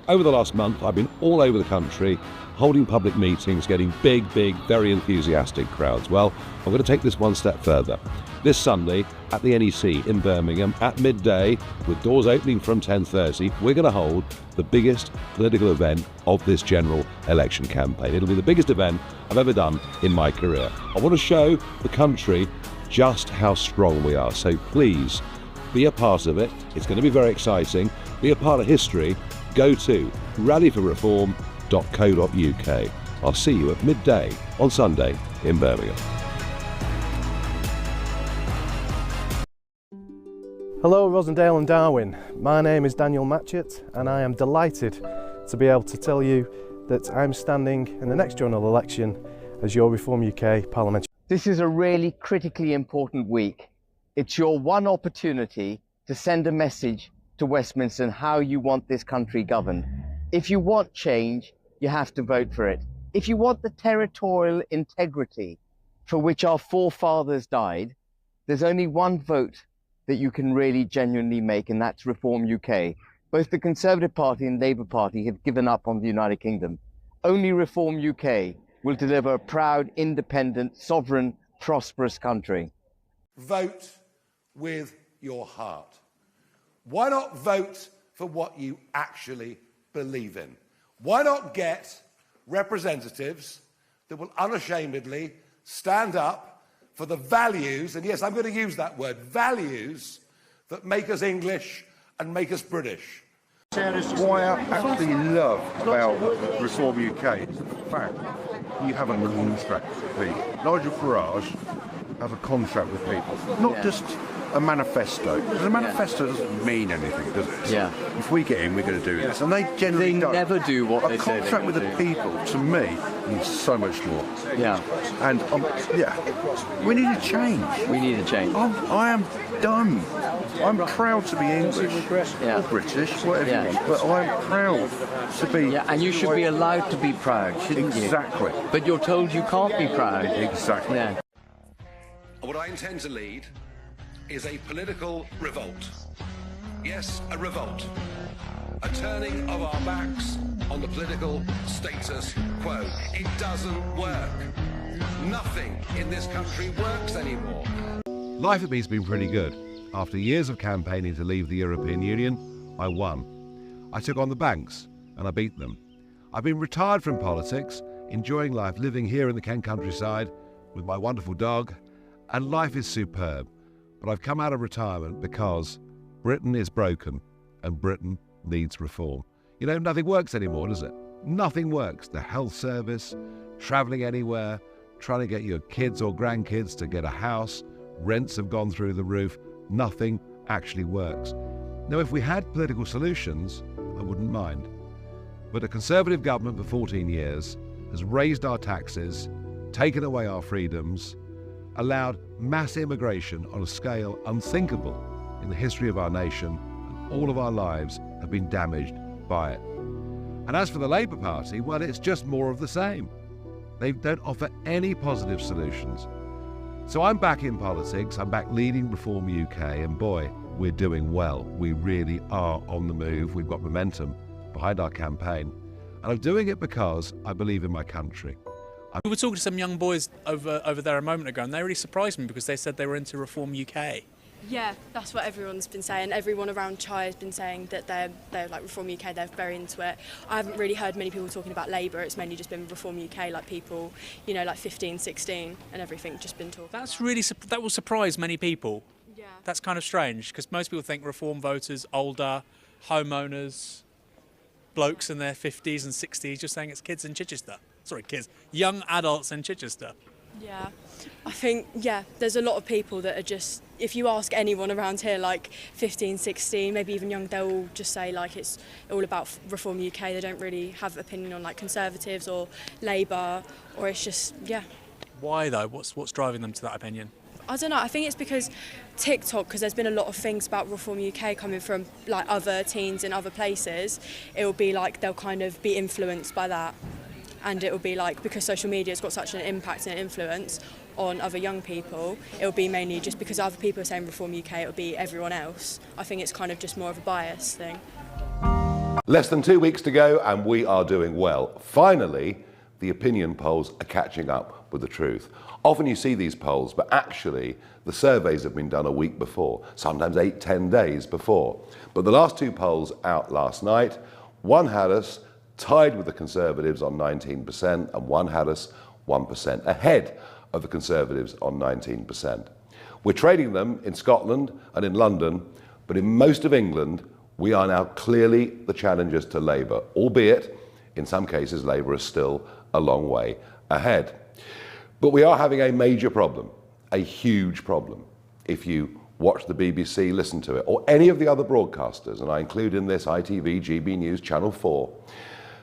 Over the last month, I've been all over the country, holding public meetings, getting big, very enthusiastic crowds. Well, I'm going to take this one step further. This Sunday at the NEC in Birmingham at midday, with doors opening from 10:30, we're going to hold the biggest political event of this general election campaign. It'll be the biggest event I've ever done in my career. I want to show the country just how strong we are. So please be a part of it. It's going to be very exciting. Be a part of history. Go to rallyforreform.co.uk. I'll see you at midday on Sunday in Birmingham. Hello Rosendale and Darwin, my name is Daniel Matchett and I am delighted to be able to tell you that I'm standing in the next general election as your Reform UK parliamentary. This is a really critically important week. It's your one opportunity to send a message to Westminster on how you want this country governed. If you want change, you have to vote for it. If you want the territorial integrity for which our forefathers died, there's only one vote that you can really genuinely make, and that's Reform UK. Both the Conservative Party and Labour Party have given up on the United Kingdom. Only Reform UK will deliver a proud, independent, sovereign, prosperous country. Vote with your heart. Why not vote for what you actually believe in? Why not get representatives that will unashamedly stand up for the values, and yes, I'm going to use that word, values, that make us English and make us British. What I absolutely love about Reform UK is the fact you have a contract with people. Nigel Farage has a contract with people, not just a manifesto. Because a manifesto doesn't mean anything, does it? Yeah. If we get in, we're going to do this. And they generally don't. Never do what they say. A contract with the people, to me, means so much more. Yeah. And, yeah, we need a change. We need a change. I am done. I'm proud to be English, or British, whatever you want, but I'm proud to be... Yeah, and you should be allowed to be proud, shouldn't you? Exactly. But you're told you can't be proud. Exactly. Yeah. What I intend to lead is a political revolt. Yes, a revolt. A turning of our backs on the political status quo. It doesn't work. Nothing in this country works anymore. Life at me's been pretty good. After years of campaigning to leave the European Union, I won. I took on the banks and I beat them. I've been retired from politics, enjoying life living here in the Kent countryside with my wonderful dog, and life is superb. But I've come out of retirement because Britain is broken and Britain needs reform. You know, nothing works anymore, does it? Nothing works. The health service, travelling anywhere, trying to get your kids or grandkids to get a house, rents have gone through the roof. Nothing actually works. Now, if we had political solutions, I wouldn't mind. But a Conservative government for 14 years has raised our taxes, taken away our freedoms, allowed mass immigration on a scale unthinkable in the history of our nation, and all of our lives have been damaged by it. And as for the Labour Party, well, it's just more of the same. They don't offer any positive solutions. So I'm back in politics, I'm back leading Reform UK, and boy, we're doing well. We really are on the move. We've got momentum behind our campaign. And I'm doing it because I believe in my country. We were talking to some young boys over there a moment ago, and they really surprised me because they said they were into Reform UK. Yeah, that's what everyone's been saying. Everyone around Chai has been saying that they're like Reform UK, they're very into it. I haven't really heard many people talking about Labour. It's mainly just been Reform UK, like people, you know, like 15, 16 and everything, just been talking. That will surprise many people. Yeah. That's kind of strange because most people think Reform voters, older, homeowners, blokes in their 50s and 60s. Just saying it's kids in Chichester. Sorry, kids, young adults in Chichester. Yeah, I think, yeah, there's a lot of people that are just, if you ask anyone around here, like 15, 16, maybe even young, they'll all just say like it's all about Reform UK. They don't really have opinion on like Conservatives or Labour, or it's just, yeah. Why though? What's driving them to that opinion? I don't know, I think it's because TikTok, because there's been a lot of things about Reform UK coming from like other teens in other places. It will be like they'll kind of be influenced by that. And it will be like, because social media's got such an impact and influence on other young people, it will be mainly just because other people are saying Reform UK, it will be everyone else. I think it's kind of just more of a bias thing. Less than 2 weeks to go and we are doing well. Finally, the opinion polls are catching up with the truth. Often you see these polls, but actually the surveys have been done a week before, sometimes 8-10 days before. But the last two polls out last night, one had us tied with the Conservatives on 19% and one had us 1% ahead of the Conservatives on 19%. We're trading them in Scotland and in London, but in most of England, we are now clearly the challengers to Labour, albeit in some cases Labour is still a long way ahead. But we are having a major problem, a huge problem. If you watch the BBC, listen to it, or any of the other broadcasters, and I include in this ITV, GB News, Channel 4,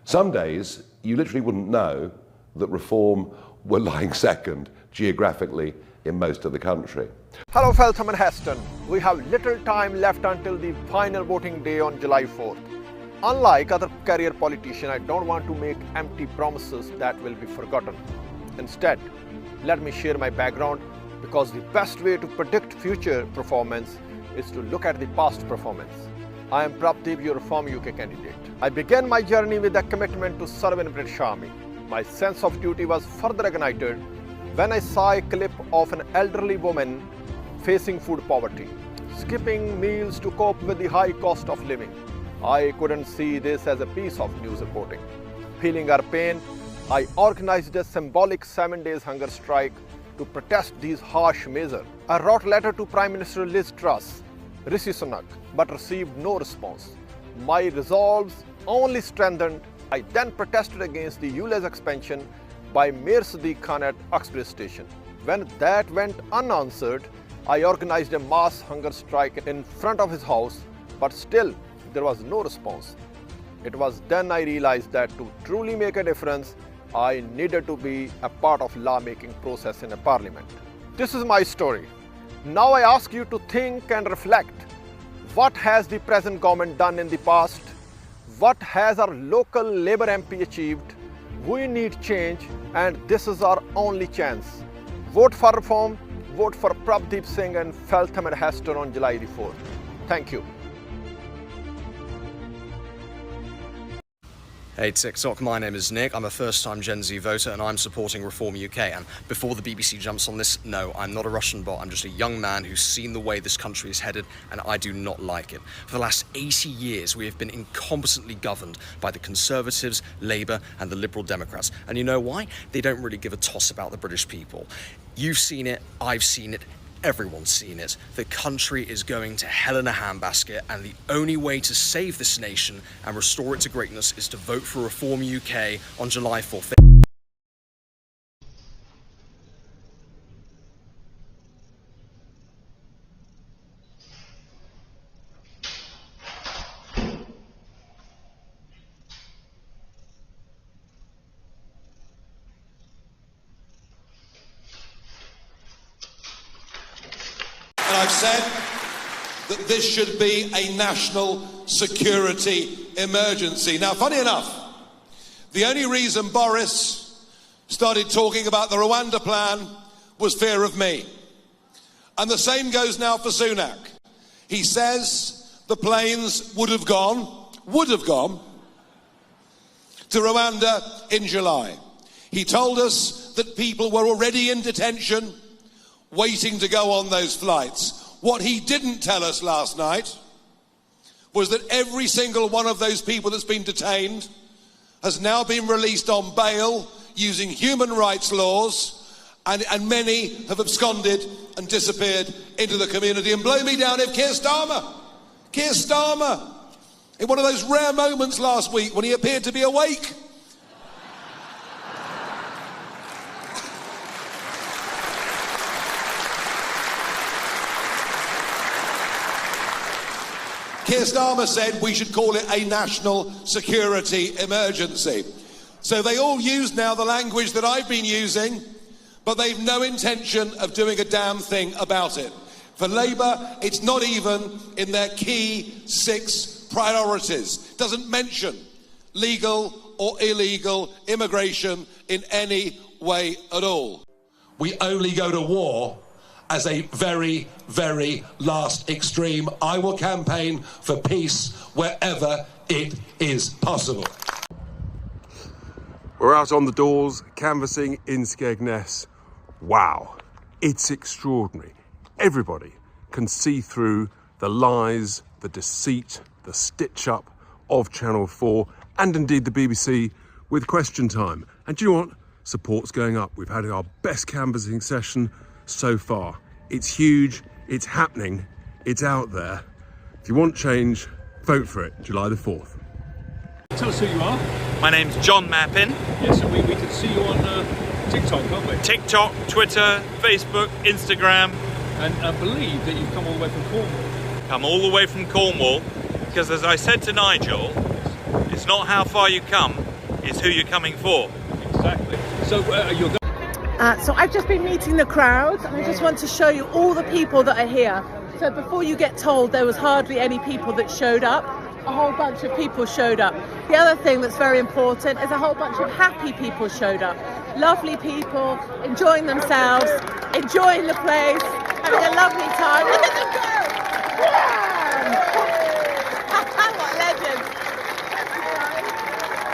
some days you literally wouldn't know that Reform were lying second geographically in most of the country. Hello Feltham and Heston. We have little time left until the final voting day on July 4th. Unlike other career politicians, I don't want to make empty promises that will be forgotten. Instead, let me share my background, because the best way to predict future performance is to look at the past performance. I am Prabdeep, your Reform UK candidate. I began my journey with a commitment to serve in the British Army. My sense of duty was further ignited when I saw a clip of an elderly woman facing food poverty, skipping meals to cope with the high cost of living. I couldn't see this as a piece of news reporting. Feeling her pain, I organized a symbolic 7 days hunger strike to protest these harsh measures. I wrote a letter to Prime Minister Liz Truss, Rishi Sunak, but received no response. My resolves only strengthened. I then protested against the ULEZ expansion by Mayor Sadiq Khan at Uxbridge Station. When that went unanswered, I organized a mass hunger strike in front of his house, but still there was no response. It was then I realized that to truly make a difference, I needed to be a part of law-making process in a parliament. This is my story. Now I ask you to think and reflect. What has the present government done in the past? What has our local Labour MP achieved? We need change, and this is our only chance. Vote for reform, vote for Prabdeep Singh and Feltham and Heston on July the 4th. Thank you. Hey TikTok, my name is Nick. I'm a first-time Gen Z voter and I'm supporting Reform UK. And before the BBC jumps on this, no, I'm not a Russian bot. I'm just a young man who's seen the way this country is headed and I do not like it. For the last 80 years, we have been incompetently governed by the Conservatives, Labour and the Liberal Democrats. And you know why? They don't really give a toss about the British people. You've seen it, I've seen it, everyone's seen it. The country is going to hell in a handbasket, and the only way to save this nation and restore it to greatness is to vote for Reform UK on July 4th. I've said that this should be a national security emergency. Now, funny enough, the only reason Boris started talking about the Rwanda plan was fear of me. And the same goes now for Sunak. He says the planes would have gone to Rwanda in July. He told us that people were already in detention waiting to go on those flights. What he didn't tell us last night was that every single one of those people that's been detained has now been released on bail using human rights laws, and many have absconded and disappeared into the community. And blow me down if Keir Starmer, in one of those rare moments last week when he appeared to be awake, Keir Starmer said we should call it a national security emergency. So they all use now the language that I've been using, but they've no intention of doing a damn thing about it. For Labour, it's not even in their key 6 priorities. Doesn't mention legal or illegal immigration in any way at all. We only go to war as a very, very last extreme. I will campaign for peace wherever it is possible. We're out on the doors, canvassing in Skegness. Wow, it's extraordinary. Everybody can see through the lies, the deceit, the stitch-up of Channel 4 and indeed the BBC with Question Time. And do you know what? Support's going up. We've had our best canvassing session so far. It's huge, it's happening, it's out there. If you want change, vote for it, July the 4th. Tell us who you are. My name's John Mappin. Yes, and we can see you on TikTok, can't we? TikTok, Twitter, Facebook, Instagram. And I believe that you've come all the way from Cornwall. Come all the way from Cornwall, because as I said to Nigel, it's not how far you come, it's who you're coming for. Exactly. So you're going. So I've just been meeting the crowd, and I just want to show you all the people that are here. So before you get told there was hardly any people that showed up, a whole bunch of people showed up. The other thing that's very important is a whole bunch of happy people showed up. Lovely people, enjoying themselves, enjoying the place, having a lovely time. Look at them go! What legends!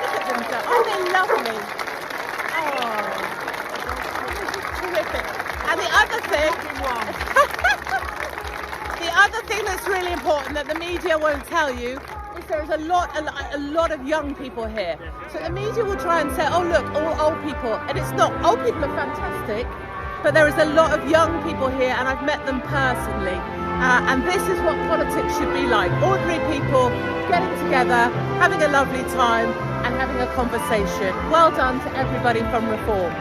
Look at them go. Oh, they're lovely. Oh, terrific. And the other thing that's really important that the media won't tell you is there is a lot of young people here. So the media will try and say, oh look, all old people, and it's not. Old people are fantastic, but there is a lot of young people here, and I've met them personally. And this is what politics should be like. Ordinary people getting together, having a lovely time, and having a conversation. Well done to everybody from Reform.